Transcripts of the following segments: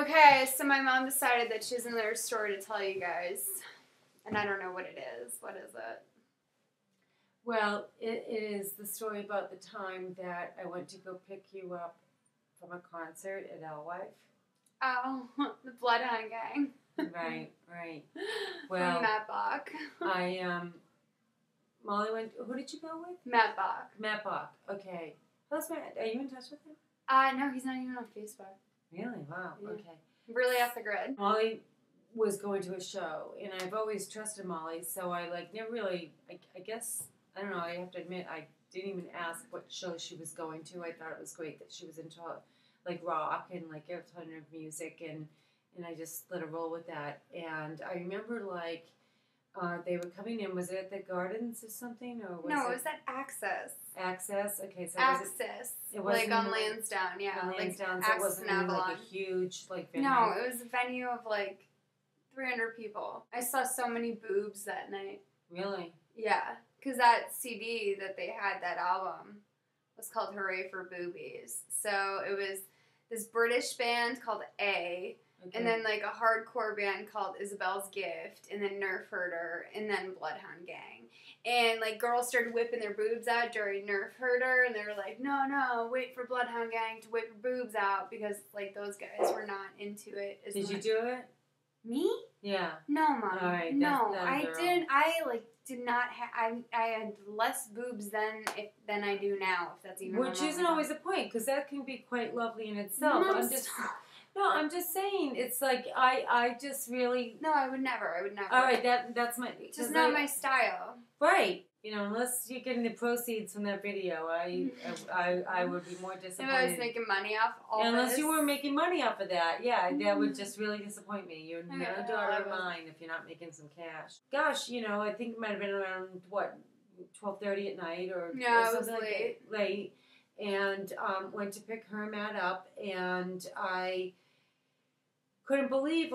Okay, so my mom decided that she has another story to tell you guys. And I don't know what it is. What is it? Well, it is the story about the time that I went to go pick you up from a concert at Alewife. Oh, the Bloodhound Gang. Right. Well, from Matt Bach. Molly went. Who did you go with? Matt Bach. Matt Bach. Okay. How's Matt? Are you in touch with him? No, he's not even on Facebook. Really? Wow. Yeah. Okay. Really off the grid. Molly was going to a show, and I've always trusted Molly, so I never really. I guess I don't know. I have to admit, I didn't even ask what show she was going to. I thought it was great that she was into rock and alternative music, and I just let her roll with that. And I remember they were coming in. Was it at the Gardens or something, or was No, it was at Access. Access. Okay, so Access. It wasn't on Lansdowne, yeah. On Lansdowne, so Access it wasn't even a huge venue. No, it was a venue of 300 people. I saw so many boobs that night. Really? Yeah, because that CD that they had, that album, was called Hooray for Boobies. So it was this British band called A, okay. And then a hardcore band called Isabel's Gift, and then Nerf Herder, and then Bloodhound Gang. And girls started whipping their boobs out during Nerf Herder, and they were like, no, wait for Bloodhound Gang to whip your boobs out, because those guys were not into it as much. Did you do it? Me? Yeah. No, Mom. All right. No, I didn't. Did not have. I had less boobs then I do now. If that's even. Which isn't always a point, because that can be quite lovely in itself. I'm just saying. It's I just really. No, I would never. All right, that's my. Just not my style. Right. Unless you're getting the proceeds from that video, I would be more disappointed. If I was making money off all unless this. you were making money off of that, yeah, that would just really disappoint me. You're no daughter of mine if you're not making some cash. Gosh, I think it might have been around 12:30 at night or something late, and went to pick her and Matt up, and I couldn't believe,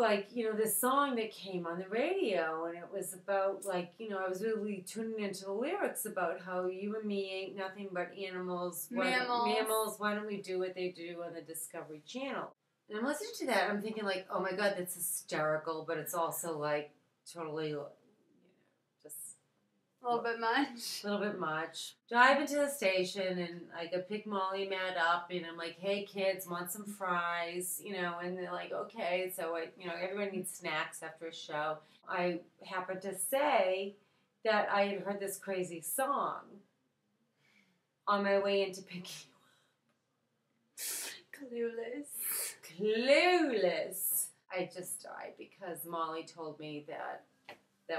this song that came on the radio, and it was about, I was really tuning into the lyrics about how you and me ain't nothing but animals. Mammals, why don't we do what they do on the Discovery Channel? And I'm listening to that, and I'm thinking, oh my God, that's hysterical, but it's also, totally, just... A little bit much. Drive into the station, and I go pick Molly and Matt up, and I'm like, hey, kids, want some fries? And they're like, okay. So, everyone needs snacks after a show. I happened to say that I had heard this crazy song on my way into picking you up. Clueless. I just died because Molly told me that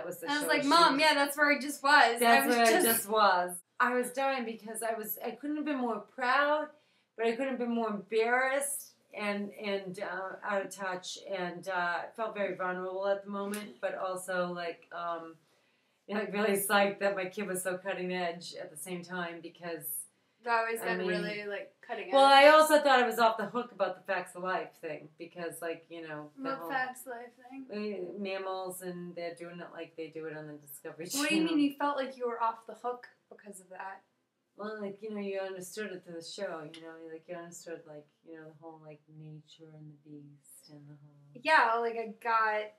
was the show. I was like, Mom, yeah, that's where I just was. That's where I just was. I was dying because I couldn't have been more proud, but I couldn't have been more embarrassed and out of touch, and I felt very vulnerable at the moment, but also really psyched that my kid was so cutting edge at the same time, because I've always been really cutting edge. Well, I also thought I was off the hook about the Facts of Life thing, because What Facts of Life thing? Mammals, and they're doing it like they do it on the Discovery Channel. What do you mean you felt like you were off the hook because of that? Well, you understood it through the show, you understood, the whole, nature and the beast and the whole... Yeah, I got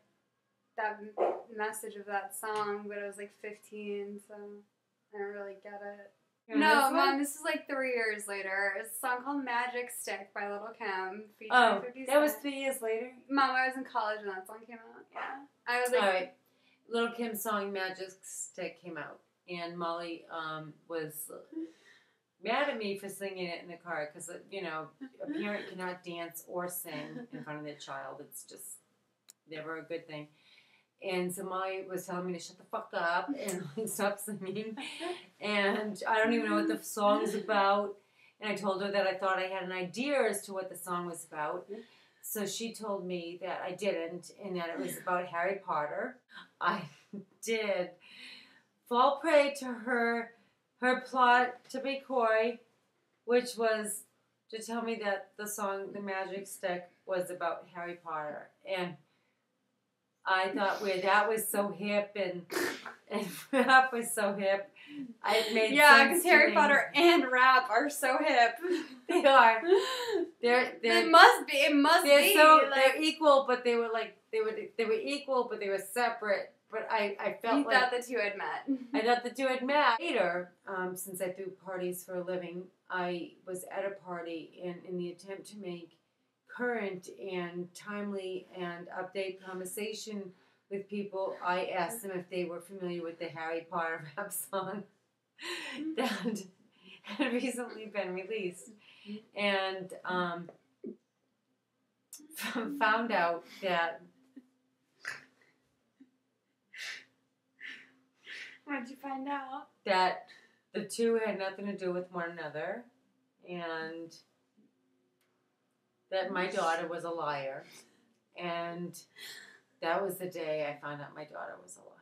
that message of that song, but I was 15, so I don't really get it. No, Mom, this is 3 years later. It's a song called Magic Stick by Little Kim. Oh, that was 3 years later? Mom, I was in college when that song came out. Yeah. I was all right. Little Kim's song Magic Stick came out, and Molly was mad at me for singing it in the car, because, a parent cannot dance or sing in front of their child. It's just never a good thing. And so Molly was telling me to shut the fuck up and stop singing. And I don't even know what the song's about. And I told her that I thought I had an idea as to what the song was about. So she told me that I didn't, and that it was about Harry Potter. I did fall prey to her plot to be coy, which was to tell me that the song The Magic Stick was about Harry Potter. And I thought that was so hip and rap was so hip. It made sense because to Harry me. Potter and rap are so hip. They are. It must be. It must be. They're equal, but they were equal, but they were separate. But I felt you thought the two had met. I thought the two had met. Later, since I threw parties for a living, I was at a party, and in the attempt to make current and timely and update conversation with people, I asked them if they were familiar with the Harry Potter rap song that had recently been released, and found out that. What did you find out? That the two had nothing to do with one another, and that my daughter was a liar, and that was the day I found out my daughter was a liar.